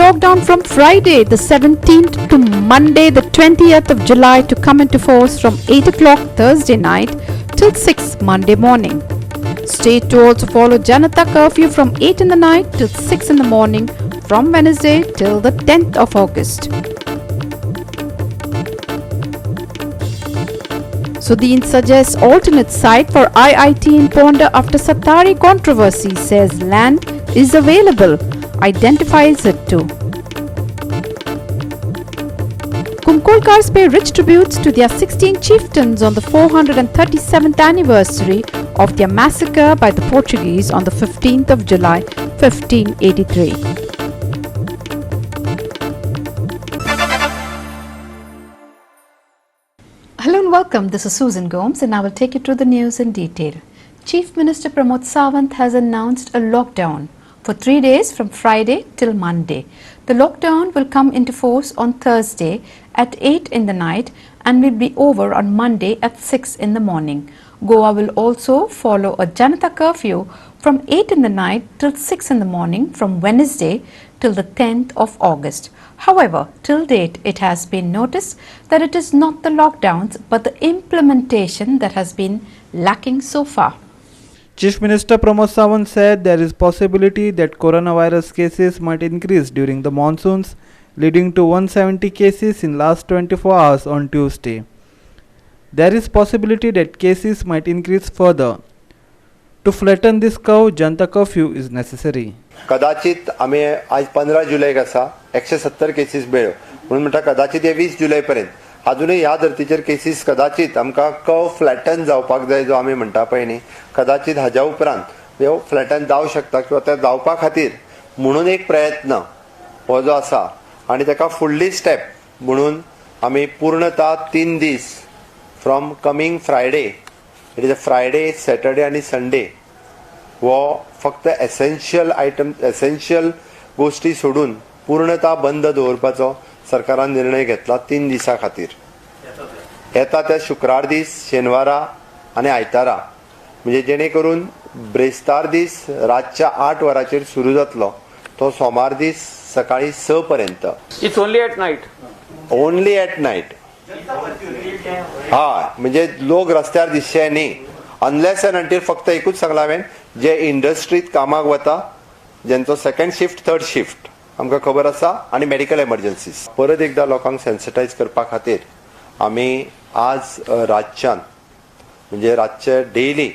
lockdown from Friday the 17th to Monday the 20th of July to come into force from 8 o'clock Thursday night till 6 Monday morning. State to also follow Janata curfew from 8 in the night till 6 in the morning from Wednesday till the 10th of August. Sudeen suggests alternate site for IIT in Ponda after Satari controversy, says land is available, identifies it too. Kumkolkars pay rich tributes to their 16 chieftains on the 437th anniversary of their massacre by the Portuguese on the 15th of July 1583. Hello and welcome, this is Susan Gomes and I will take you through the news in detail. Chief Minister Pramod Sawant has announced a lockdown for 3 days from Friday till Monday. The lockdown will come into force on Thursday at 8 in the night and will be over on Monday at 6 in the morning. Goa will also follow a Janata curfew from 8 in the night till 6 in the morning from Wednesday till the 10th of August. However, till date it has been noticed that it is not the lockdowns but the implementation that has been lacking so far. Chief Minister Pramod Sawant said there is possibility that coronavirus cases might increase during the monsoons, leading to 170 cases in last 24 hours on Tuesday. There is possibility that cases might increase further. To flatten this curve, Janata curfew is necessary. कदाचित आम्ही आज 15 जुलैक आसा 170 cases मेळ्यो म्हणून म्हणटा कदाचित हे 20 जुलै पर्यंत अजूनही ह्या धर्तीचेर केसीस कदाचित आमकां कर्व फ्लॅटन जावपाक जाय जो आमी म्हणटा पळय न्ही कदाचित हाज्या उपरांत ह्यो फ्लॅटन जावं शकता किंवा ते जावपा खातीर म्हणून एक प्रयत्न हो जो आसा आनी ताका फुडली स्टेप म्हणून आमी पूर्णता 3 दीस from coming Friday it is a Friday Saturday आनी संडे वो फक्त एसेन्शियल आयटम एसेन्शियल गोष्टी सोडून पूर्णता बंद दवरपाचो सरकारान निर्णय घेतला 3 दिसां खातीर. येता त्या शुक्रार दीस शेनवारा आनी आयतारा म्हणजे जेणे करून ब्रेस्तार दीस रातच्या 8 वरांचेर सुरू जातलो तो सोमार दीस सकाळी 6 पर्यंत. It's only at night. Only at night. हा म्हणजे लोक रस्त्यार दिसचे न्ही अनलेस अँड अंटील फक्त एकूच सांगला हांवें जे इंडस्ट्रीत कामाक वता जेंचो सेकंड शिफ्ट थर्ड शिफ्ट आमकां खबर आसा आनी मेडिकल एमर्जन्सीज परत एकदा लोकांक सेन्सिटायज करपा खातीर आमी आज रातच्यान म्हणजे रातचे डेली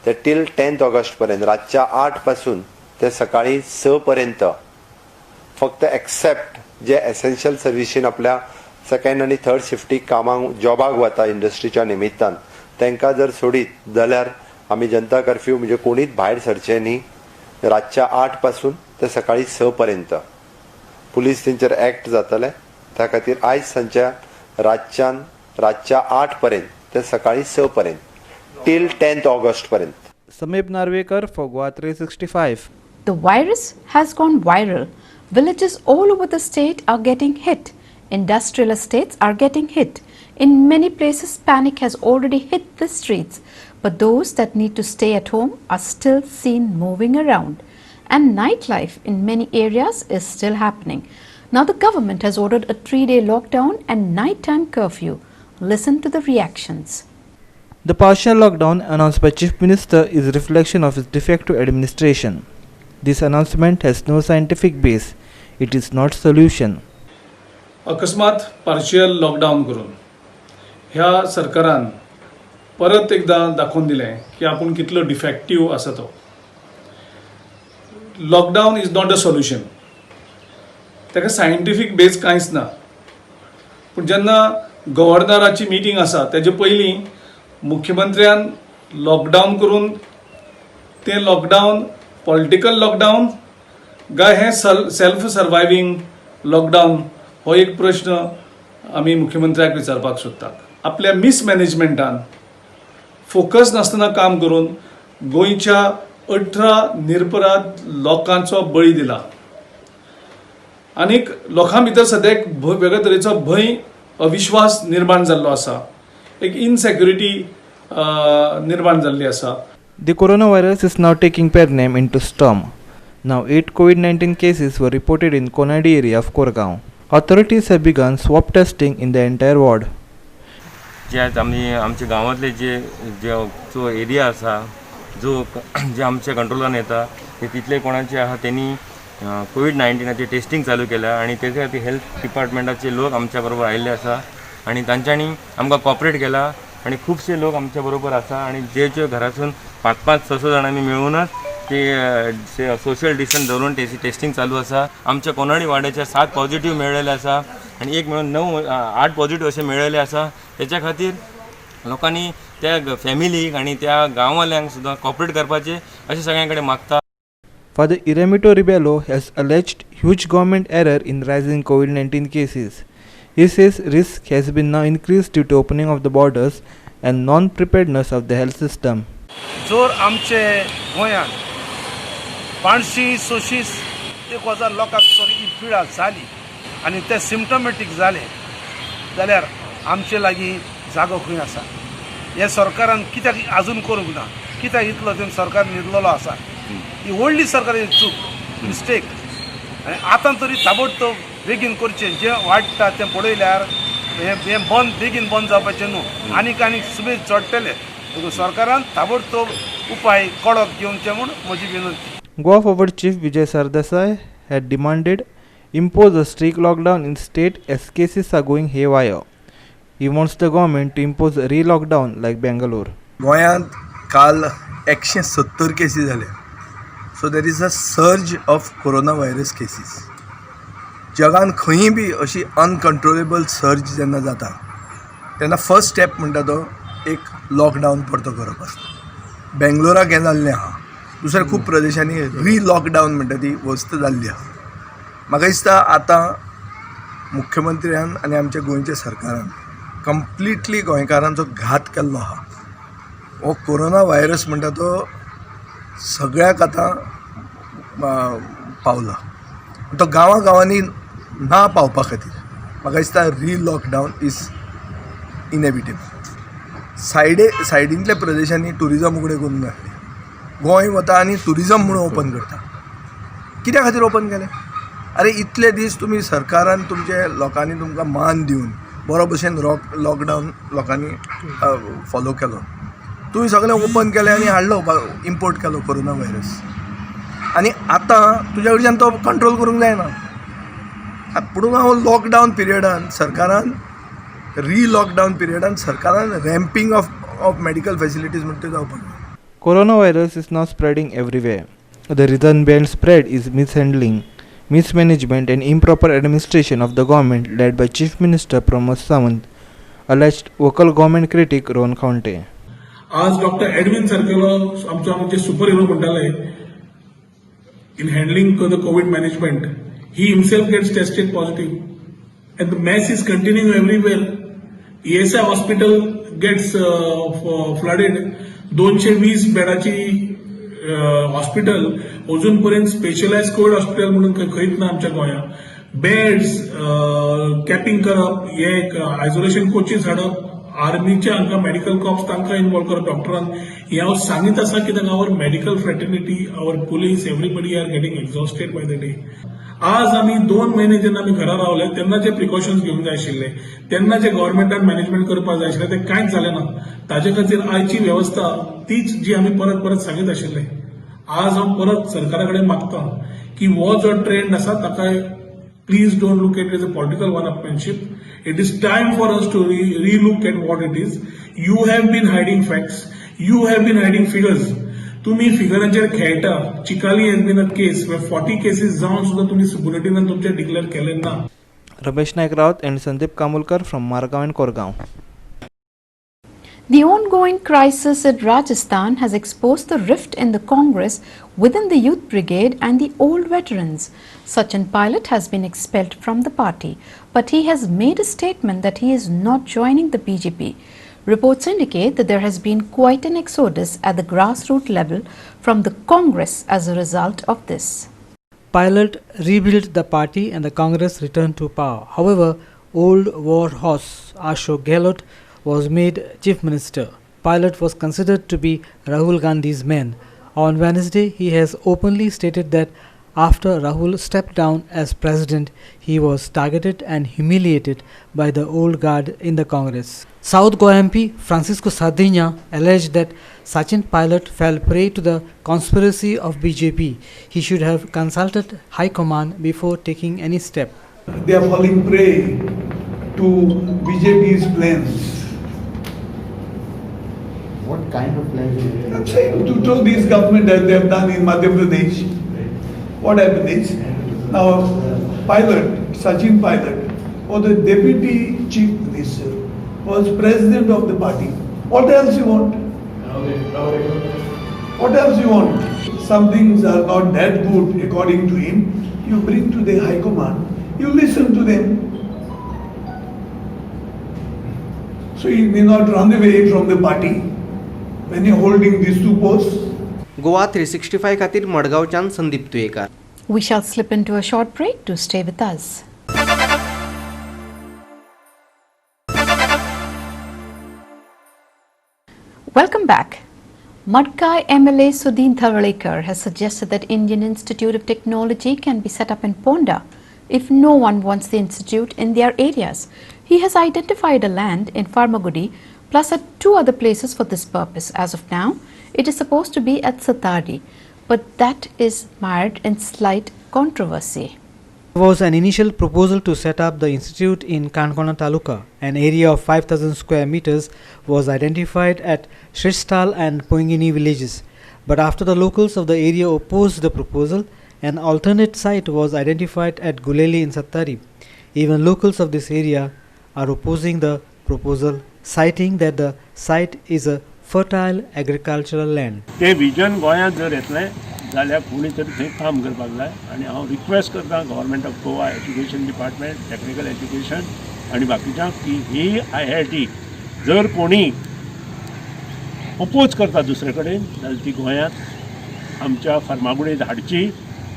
ते टील 10th ऑगस्ट पर्यंत रातच्या 8 पासून ते सकाळी 6 पर्यंत फक्त एक्सेप्ट जे एसेन्शियल सर्विसीन आपल्या सेकंड आनी थर्ड शिफ्टीक कामाक जॉबाक वता इंडस्ट्रीच्या निमित्तान तांकां जर सोडीत जाल्यार आमी जनता कर्फ्यू म्हणजे कोणीच भायर सरचे न्ही रातच्या 8 पासून ते सकाळी 6 पर्यंत पुलीस तेंचेर एक्ट जातले त्या खातीर आयज सांच्या रातच्यान रातच्या 8 पर्यंत ते सकाळी 6 पर्यंत टील 10th ऑगस्ट पर्यंत. समीप Narvekar for Goa 365. The virus has gone viral. Villages all over the state are getting hit. Industrial estates are getting hit. In many places, panic has already hit the streets, but those that need to stay at home are still seen moving around. And nightlife in many areas is still happening. Now the government has ordered a 3-day lockdown and nighttime curfew. Listen to the reactions. The partial lockdown announced by Chief Minister is a reflection of his defective administration. This announcement has no scientific base. It is not solution. अकस्मात partial lockdown करून ह्या सरकारान परत एकदा दाखवून दिलें की आपूण कितलो डिफेक्टिव्ह आसा तो. Lockdown is not a solution. ताका सायंटिफीक बेज कांयच ना. पूण जेन्ना गव्हर्नराची मिटींग आसा तेजे पयलीं मुख्यमंत्र्यान लॉकडाऊन करून तें लॉकडाऊन पॉलिटिकल लॉकडाऊन काय हें सेल्फ सर्वायविंग लॉकडाऊन हो एक प्रश्न आमी मुख्यमंत्र्याक विचारपाक सोदतात. आपल्या मिसमॅनेजमेंटान फोकस नासतना काम करून गोंयच्या 18 निरपराध लोकांचो बळी दिला. आनीक लोकां भितर सद्याक वेगळ्या तरेचो भंय अविश्वास निर्माण जाल्लो आसा. एक इनसेक्युरिटी निर्माण जाल्ली आसा. The coronavirus is now taking Pernem into storm. Now 8 COVID-19 cases were reported in Konadi area of Koregaon. Authorities have begun swab testing in the entire ward. जे आज आमच्या गांवांतले जो एरिया आसा जे आमच्या कंट्रोलान येता ते तितले कोणाचे आहा त्यांनी कोविड-19चे टेस्टिंग चालू केल्या आणि तेचे खातीर हेल्थ डिपार्टमेंटाचे लोक आमच्या बरोबर आयिल्ले आसा आणि तांच्यांनी आमकां कॉपरेट केला आणि खूबशे लोक आमच्या बरोबर आसा आणि जे घरासून 5-6 जाणांनी मिळूनच ते सोशल डिस्टन्स धरून टेस्टिंग चालू आसा. आमच्या कोनाडी वाड्याच्या 7 पॉझिटिव्ह मेळिल्ले आसा आणि एक मिळून 8 पॉझिटिव्ह असे मेळिल्ले आसा. त्याच्या खातीर लोकांनी त्या फॅमिलीक आणि त्या गांववाल्यांक सुद्दां कॉपरेट करपाचे अशें सगळ्यां कडेन मागता. Father Iremito Ribello has alleged huge government error in rising COVID-19 cases. He says risk has been now increased due to opening of the borders and non-preparedness of the health system. जोर आमचे गोंयांत 500-600 लोकांक ही पिडा जाली आनी ते सिम्टमॅटीक जाले जाल्यार आमचे लागीं जागो खंय आसा. हे सरकारान कित्याक आजून करूंक ना, कित्याक इतलो सरकार न्हिदलेलो आसा. ही व्हडली सरकाराची चूक, मिस्टेक. आनी आतां तरी ताबडतोब बेगीन करचें. जें वाडटा तें पळयल्यार हें बेगीन बंद जावपाचें न्हू, आनीक सुबेज चडटले. देखून सरकारान ताबडतोब उपाय कडक घेवचे म्हूण म्हजी विनंती. Goa Forward Chief Vijay Sardesai had demanded impose a strict lockdown in state as cases are going haywire. He wants the government to impose a re-lockdown like Bangalore. गोंयांत काल 170 केसी जाले. So there is a surge of corona virus cases. जगान खंयी B अशी uncontrollable surge जेन्ना जाता तेन्ना फर्स्ट स्टेप म्हणटा तो एक लॉकडावन परतो करप आसता. बेंगलोराक हें जाल्लें आहा. दुसऱ्या खूब प्रदेशांनी री-लॉकडावन म्हणटा ती वस्त जाल्ली आहा. म्हाका दिसता आतां मुख्यमंत्र्यान आनी आमच्या गोंयच्या सरकारान कंप्लिटली गोंयकारांचो घात केल्लो आहा. हो कोरोना व्हायरस म्हणटा तो सगळ्याक आतां पावला. तो गांवांनी ना पावपा खातीर म्हाका दिसता री-लॉकडावन इज इनएविटेबल. सायडींतल्या प्रदेशांनी टुरिजम उगडें करून नासलें. गोंय वता आनी टुरिजम म्हणून ओपन करता. कित्या खातीर ओपन केलें? अरे इतले दीस तुमी सरकारान तुमचे लोकांनी तुमकां मान दिवन बरो भशेन लॉकडावन लोकांनी फॉलो केलो. तुवें सगळें ओपन केलें आनी हाडलो इम्पोर्ट केलो कोरोना व्हायरस. आनी आतां तुज्या कडच्यान तो कंट्रोल करूंक जायना. पुणून हांव लॉकडावन पिरियडान सरकारान री-लॉकडावन पिरियडान सरकारान रॅम्पिंग ऑफ मेडिकल फॅसिलिटीज म्हणटा जावपाक जाय. Coronavirus is now spreading everywhere. The reason behind spread is mishandling, mismanagement and improper administration of the government led by Chief Minister Pramod Sawant, alleged vocal government critic Ron Khawante. आज doctor Edwin सारकेलो आमचे super hero म्हणटाले in handling the COVID management. He himself gets tested positive and the mess is continuing everywhere. ESI hospital gets flooded. 220 बेडाची hospital अजून पर्यंत specialised Covid hospital म्हणून खंयच ना आमच्या गोंयांत. बेड्स कॅपिंग करप, हे आयसोलेशन कोचीस हाडप, आर्मीचे हांकां मेडिकल कॉप्स तांकां इन्वॉल्व करप डॉक्टरांक. हे हांव सांगीत आसा कित्याक our medical fraternity, our police, everybody are getting exhausted by the day. आज आमी 2 महिने जेन्ना आमी घरा रावले तेन्ना जे प्रिकॉशन्स घेवंक जाय आशिल्ले, तेन्ना जे गव्हर्मेंटान मॅनेजमेंट करपाक जाय आशिल्लें तें कांयच जालें ना. ताजे खातीर आयची व्यवस्था तीच जी आमी परत परत सांगीत आशिल्ले. आज हांव परत सरकारा कडेन मागता की हो जो ट्रेंड आसा ताका please don't look at is a political one-upmanship. It is time for us to re-look at what it is. You have been hiding facts, you have been hiding figures. तुम्ही फिगरांचेर खेळटा. Chicalim has been a case where 40 cases जावन सुद्धा तुम्ही बुलेटिनान तुमचे declare केले ना. Ramesh Naik Rawat and Sandeep Kamulkar from Margaon and Koregaon. The ongoing crisis in Rajasthan has exposed the rift in the Congress within the Youth Brigade and the old veterans. Sachin Pilot has been expelled from the party, but he has made a statement that he is not joining the BJP. Reports indicate that there has been quite an exodus at the grassroots level from the Congress as a result of this. Pilot rebuilt the party and the Congress returned to power. However, old war horse Ashok Gehlot was made Chief Minister. Pilot was considered to be Rahul Gandhi's man. On Wednesday, he has openly stated that After Rahul stepped down as president, he was targeted and humiliated by the old guard in the Congress. South Goa MP Francisco Sardinha alleged that Sachin Pilot fell prey to the conspiracy of BJP. He should have consulted High Command before taking any step. They are falling prey to BJP's plans. What kind of plans? I'm saying to throw this government as they have done in Madhya Pradesh. What happened is, now Pilot, Sachin Pilot, was the deputy chief minister, was president of the party. What else you want? What else you want? Some things are not that good according to him. You bring to the High Command, you listen to them. So you may not run away from the party when you're holding these two posts. Goa 365 खातीर मडगांवच्यान Sandeep Tuyekar. We shall slip into a short break. Do stay with us. Welcome back. Madkai MLA Sudhin Thavalekar has suggested that Indian Institute of Technology can be set up in Ponda if no one wants the institute in their areas. He has identified a land in Farmagudi plus at 2 other places for this purpose. As of now, it is supposed to be at Satari, but that is mired in slight controversy. There was an initial proposal to set up the institute in Kankona Taluka. An area of 5,000 square meters was identified at Shristal and Poingini villages. But after the locals of the area opposed the proposal, an alternate site was identified at Guleli in Sattari. Even locals of this area are opposing the proposal, citing that the site is a fertile agricultural land. ते vision गोंयांत जर येतलें जाल्यार कोणी तरी थंय काम करपाक जाय आनी हांव रिक्वेस्ट करता government of Goa education department technical education आनी बाकीच्यांक की ही IIT जर कोणी अपोज करता दुसरे कडेन जाल्यार ती गोंयांत आमच्या फर्मागुडयेंत हाडची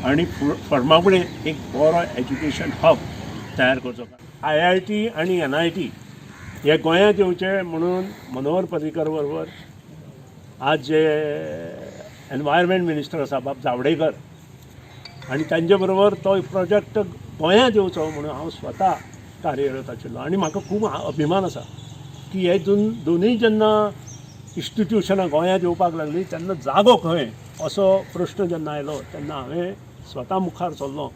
आनी फर्मागुडयेंत एक बरो एज्युकेशन हब तयार करचो. IIT आनी NIT हे गोंयांत येवचे म्हणून मनोहर पर्रीकर बरोबर आज जे एनवायरमेंट मिनिस्टर आसा बाब जावडेकर आनी तांचे बरोबर तो प्रोजेक्ट गोंयांत येवचो म्हणून हांव स्वता कार्यरत आशिल्लो आनी म्हाका खूब अभिमान आसा की हे दोनूय जेन्ना इन्स्टिट्यूशनां गोंयांत येवपाक लागलीं तेन्ना जागो खंय असो प्रश्न जेन्ना आयलो तेन्ना हांवें स्वता मुखार सरलो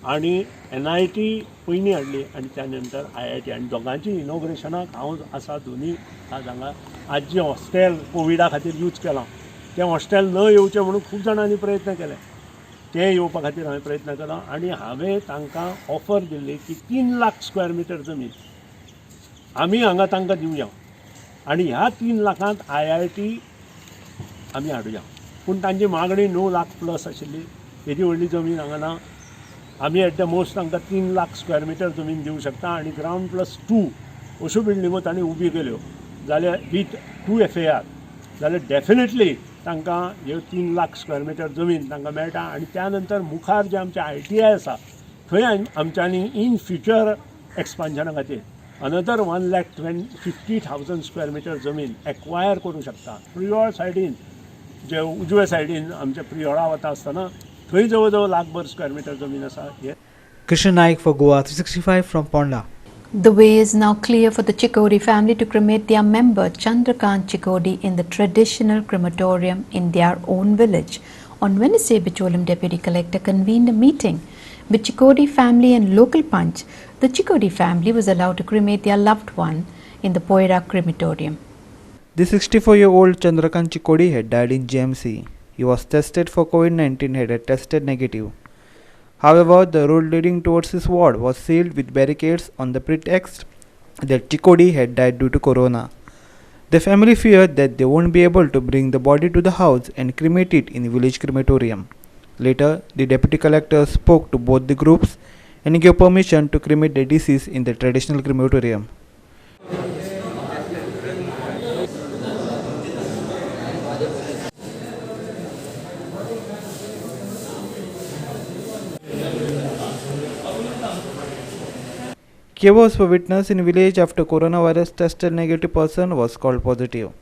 आनी NIT पयलीं हाडली आनी त्या नंतर IIT आनी दोगांची इनॉग्रेशनाक हांव आसा दोनूय आज हांगा. आज जे हॉस्टेल कोविडा खातीर यूज केलां तें हॉस्टेल न येवचें म्हणून खूब जाणांनी प्रयत्न केले. तें येवपा खातीर हांवें प्रयत्न केलो आनी हांवें तांकां ऑफर दिल्ली की 3 लाख स्क्वेअर मिटर जमीन आमी हांगा तांकां दिवया आनी ह्या 3 लाखांत IIT आमी हाडुया. पूण तांची मागणी 9 लाख प्लस आशिल्ली. हेजी व्हडली जमीन हांगा ना. आमी एट द मोस्ट तांकां 3 लाख स्क्वेअर मिटर जमीन दिवंक शकता आनी ग्रावंड +2 अश्यो बिल्डिंगो तांणी उबी केल्यो जाल्यार विथ 2 FAR जाल्यार डेफिनेटली तांकां ह्यो 3 लाख स्क्वेअर मिटर जमीन तांकां मेळटा आनी त्या नंतर मुखार जे आमचे ITI आसा थंय आमच्यांनी इन फ्युचर एक्सपान्शना खातीर अनदर 1,50,000 स्क्वेअर मिटर जमीन एक्वायर करूंक शकता. प्रियोळ सायडीन जे उजवे सायडीन आमच्या प्रियोळा वता आसतना थंय जवळ जवळ लाखभर स्क्वेअर मिटर जमीन आसा. Krishna Naik for Goa 365 from Ponda. The way is now clear for the Chikodi family to cremate their member Chandrakant Chikodi in the traditional crematorium in their own village. On Wednesday, Bicholim Deputy Collector convened a meeting with Chikodi family and local punch. The Chikodi family was allowed to cremate their loved one in the Poira crematorium. The 64-year-old Chandrakant Chikodi had died in GMC. He was tested for COVID-19 and had tested negative. However, the road leading towards his ward was sealed with barricades on the pretext that Chikodi had died due to corona. The family feared that they won't be able to bring the body to the house and cremate it in the village crematorium. Later, the deputy collector spoke to both the groups and gave permission to cremate the deceased in the traditional crematorium. Chaos for witness in village after coronavirus tested negative person was called positive.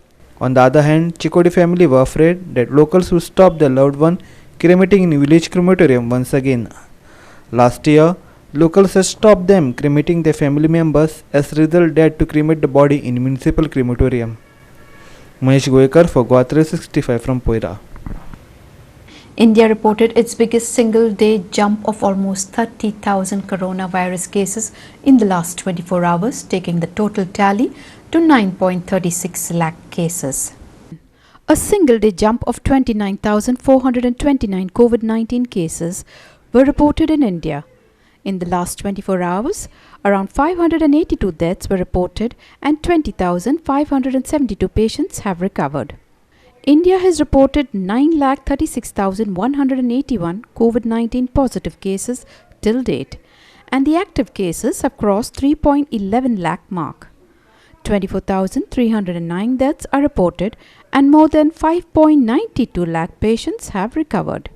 On the other hand, Chikodi family were afraid that locals would stop their loved one cremating in village crematorium once again. Last year, locals had stopped them cremating their family members, as a result they had to cremate the body in municipal crematorium. Mahesh Goekar for Goa 365 from Poira. India reported its biggest single-day jump of almost 30,000 coronavirus cases in the last 24 hours, taking the total tally to 9.36 lakh cases. A single-day jump of 29,429 COVID-19 cases were reported in India. In the last 24 hours, around 582 deaths were reported and 20,572 patients have recovered. India has reported 9,36,181 COVID-19 positive cases till date, and the active cases have crossed 3.11 lakh mark. 24,309 deaths are reported and more than 5.92 lakh patients have recovered.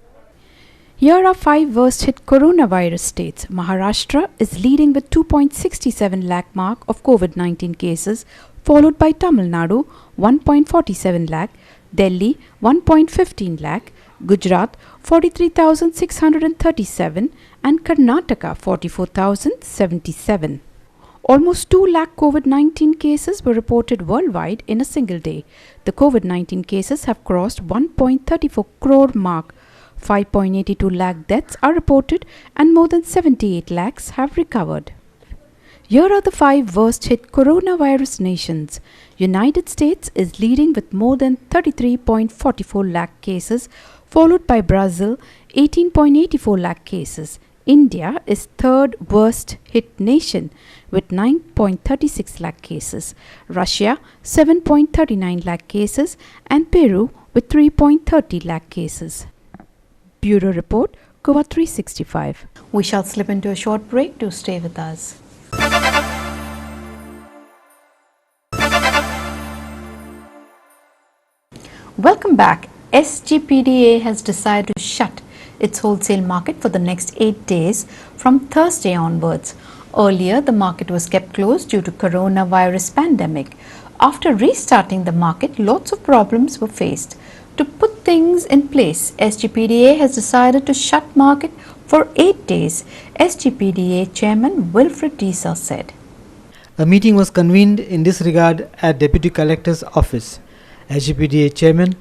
Here are 5 worst hit coronavirus states. Maharashtra is leading with 2.67 lakh mark of COVID-19 cases, followed by Tamil Nadu 1.47 lakh, Delhi 1.15 lakh, Gujarat 43,637 and Karnataka 44,077. Almost 2 lakh COVID-19 cases were reported worldwide in a single day. The COVID-19 cases have crossed 1.34 crore mark. 5.82 lakh deaths are reported and more than 78 lakhs have recovered. Here are the 5 worst hit coronavirus nations. United States is leading with more than 33.44 lakh cases, followed by Brazil 18.84 lakh cases. India is third worst hit nation with 9.36 lakh cases. Russia 7.39 lakh cases and Peru with 3.30 lakh cases. Bureau Report, Goa 365. We shall slip into a short break. Do stay with us. Welcome back. SGPDA has decided to shut its wholesale market for the next 8 days from Thursday onwards. Earlier, the market was kept closed due to coronavirus pandemic. After restarting the market, lots of problems were faced. To put things in place, SGPDA has decided to shut market for 8 days, SGPDA Chairman Wilfred Deesa said. A meeting was convened in this regard at Deputy Collector's Office. SGPDA Chairman,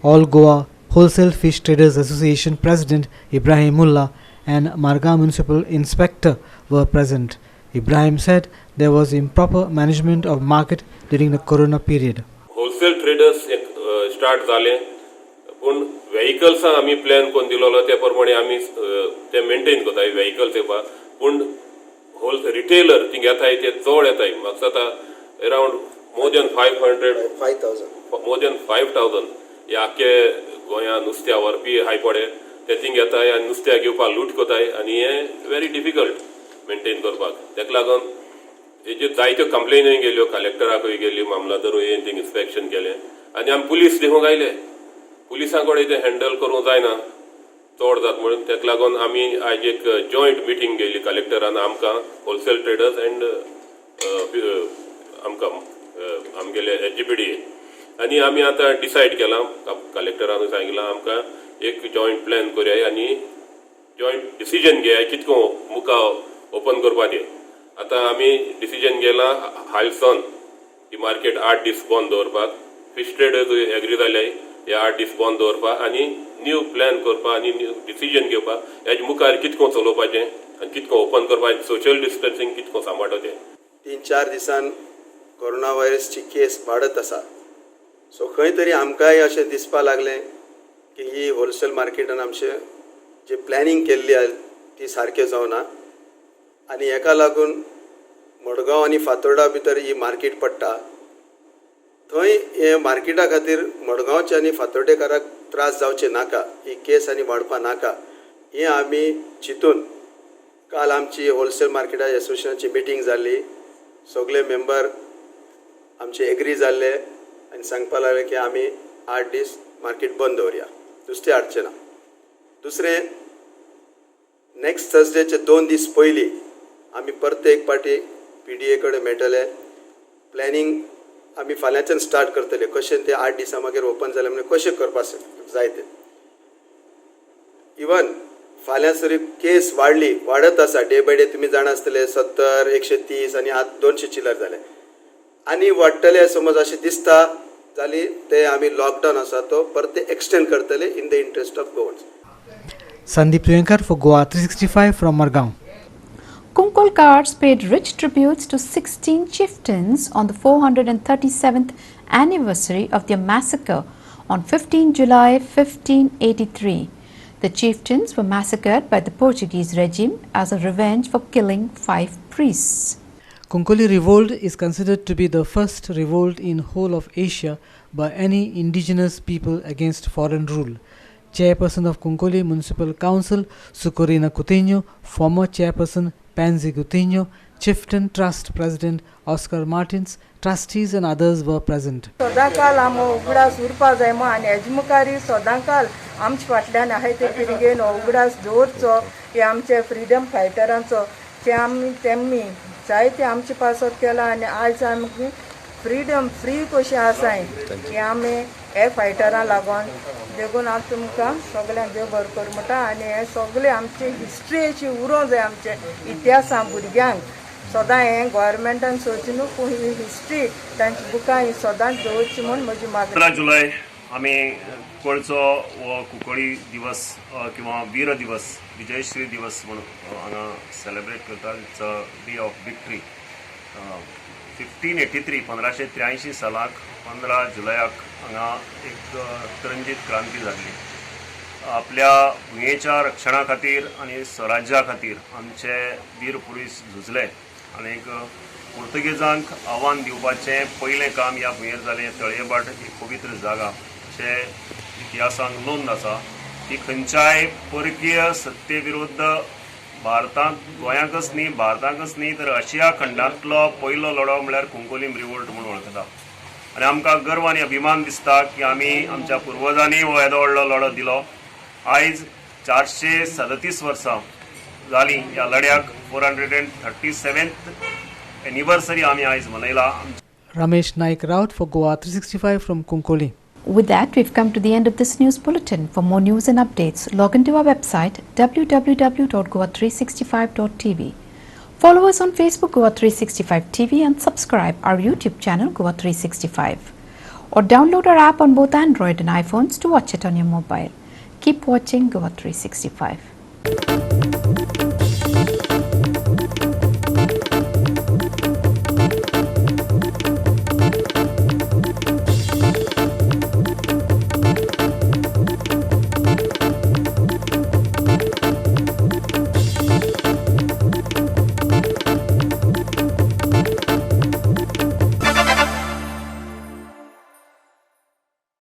All Goa Wholesale Fish Traders Association President Ibrahim Mullah and Marga Municipal Inspector were present. Ibrahim said there was improper management of market during the corona period. Wholesale traders start जाले पण vehicles आम्ही plan कोण दिलोलो त्या प्रमाणे आम्ही ते maintain करताय vehicles येवपा पण होलसेल रिटेलर थिंग येताय ते चड येताय म्हाका जाता अराउंड मोर दॅन 5,000 या आख्खे गोंया नुस्त्या व्हरपी हाय पडे ते थिंग येताय आनी नुस्त्या घेवपा लूट करताय आनी हे व्हेरी डिफिकल्ट मेंटेन करपाक तेका लागून हेजे जायत्यो कंप्लेनी गेल्यो कलेक्टराकूय गेल्यो मामलादारूय थिंग इन्स्पेक्शन केलें आनी आमी पुलीस दिवंक आयले पुलिसां कडेन ते हँडल करूंक जायना चड जाता म्हणून तेका लागून आमी आयज एक जॉयंट मिटींग गेली कलेक्टरान आमकां होलसेल ट्रेडर्स एंड आमकां आमगेले SGPDA आनी आमी आतां डिसायड केलां कलेक्टरान सांगितलां आमकां एक जॉयंट प्लॅन करया आनी जॉयंट डिसिजन घेया कितको मुखार ओपन करपा ते आतां आमी डिसिजन घेतलां हालसन ही मार्केट 8 दीस बंद दवरपाक फिश ट्रेडर्स एग्री जाल्याय हे 8 दीस बंद दवरपा आनी न्यू प्लॅन करपा आनी न्यू डिसिजन घेवपा हेजे मुखार कितको चलोवपाचें आनी कितको ओपन करपा सोशल डिस्टन्सिंग कितको सांबाळपाचें 3-4 दिसान कोरोना व्हायरसची केस वाडत आसा सो खंय तरी आमकांय अशें दिसपा लागलें की ही होलसेल मार्केटान आमचें जे प्लॅनिंग केल्ली ती सारकें जावना आनी हेका लागून मडगांव आनी फातोर्डा भितर ही मार्केट पडटा थंय हे मार्केटा खातीर मडगांवच्या आनी फातोर्डेकाराक त्रास जावचे नाका ही केस आनी वाडपा नाका हें आमी चिंतून काल आमची होलसेल मार्केटा एसोसिएशनाची मिटींग जाल्ली सगळे मेंबर आमचे एग्री जाल्ले आनी सांगपा लागले की आमी 8 दीस मार्केट बंद दवरया नुस्तें हाडचें ना दुसरें नेक्स्ट थर्सडेचे 2 दीस पयलीं आमी परत एक पाटी PDA कडेन मेळटले प्लॅनिंग आमी फाल्यांच्यान स्टार्ट करतले कशें ते 8 दिसां मागीर ओपन जाले म्हणजे कशें करपाक जाय ते इवन फाल्यां सरी केस वाडत आसा डे बाय डे तुमी जाणा आसतले 70, 130 आनी आतां 200 चिल्लर जाले आनी वाडटले समज अशें दिसता जाली ते आमी लॉकडावन आसा तो परत ते एक्सटेंड करतले in the interest of government. Sandeep Priyankar for Goa 365 from Margao. Konkolkars paid rich tributes to 16 chieftains on the 437th anniversary of their massacre on 15 July 1583. The chieftains were massacred by the Portuguese regime as a revenge for killing 5 priests. Konkoli revolt is considered to be the first revolt in whole of Asia by any indigenous people against foreign rule. Chairperson of Konkoli Municipal Council, Sucorina Coutinho, former Chairperson Pansy Coutinho, Chieftain Trust President Oscar Martins, trustees and others were present. सदांकाल आमो उगडास उरपा जाय मो आनी हेजे मुखारी सदांकाल आमचे फाटल्यान आहाय ते पिरगेन उगडास दवरचो हे आमचे फ्रिडम फायटरांचो तेमी जायते आमचे पासत केला आनी आयज आमकां फ्रिडम फ्री कशी आसाय की आमी हे फायटरां लागून देखून हांव तुमकां सगळ्यांक देव बरें करूं म्हणटा आनी हे सगळे आमचे हिस्ट्री अशी उरों जाय आमचे इतिहासा भुरग्यांक सदां हें गोवोरमेंटान सोचिनू पूण ही हिस्ट्री तांची बुकां ही सदांच दवरची म्हूण म्हजी मागणी. 15 जुलय आमी गोंयचो हो कुंकळी दिवस किंवा वीर दिवस विजयश्री दिवस म्हणून हांगा सेलेब्रेट करतात. It's a day of victory. 1583 सालाक 15 जुलयाक हांगा एक तरंजीत क्रांती जाल्ली. आपल्या भुंयेच्या रक्षणा खातीर आनी स्वराज्या खातीर आमचे वीर पुलीस झुजले आनी पुर्तुगेजांक आव्हान दिवपाचें पयलें काम ह्या भुंयेर जालें. तळयेबाट एक पवित्र जागा अशें इतिहासांत नोंद आसा. ती खंयच्याय परकीय सत्ते विरुद्ध गोंयाकच न्ही तर आशिया खंडांतलो पयलो लढो म्हळ्यार कुंकोलीम रिवोल्ट म्हणून वळखता. आनी आमकां गर्व आनी अभिमान दिसता की आमी आमच्या पुर्वजांनी हो येदो व्हडलो लढो दिलो. आयज 437 वर्सां जालीं ह्या लढ्याक. 437th एनिवर्सरी आमी आयज मनयला. Ramesh Naik Raut for Goa 365 from Konkoli. With that, we've come to the end of this news bulletin. For more news and updates, log into our website www.goa365.tv. Follow us on Facebook Goa 365 TV and subscribe our YouTube channel Goa 365. Or download our app on both Android and iPhones to watch it on your mobile. Keep watching Goa 365.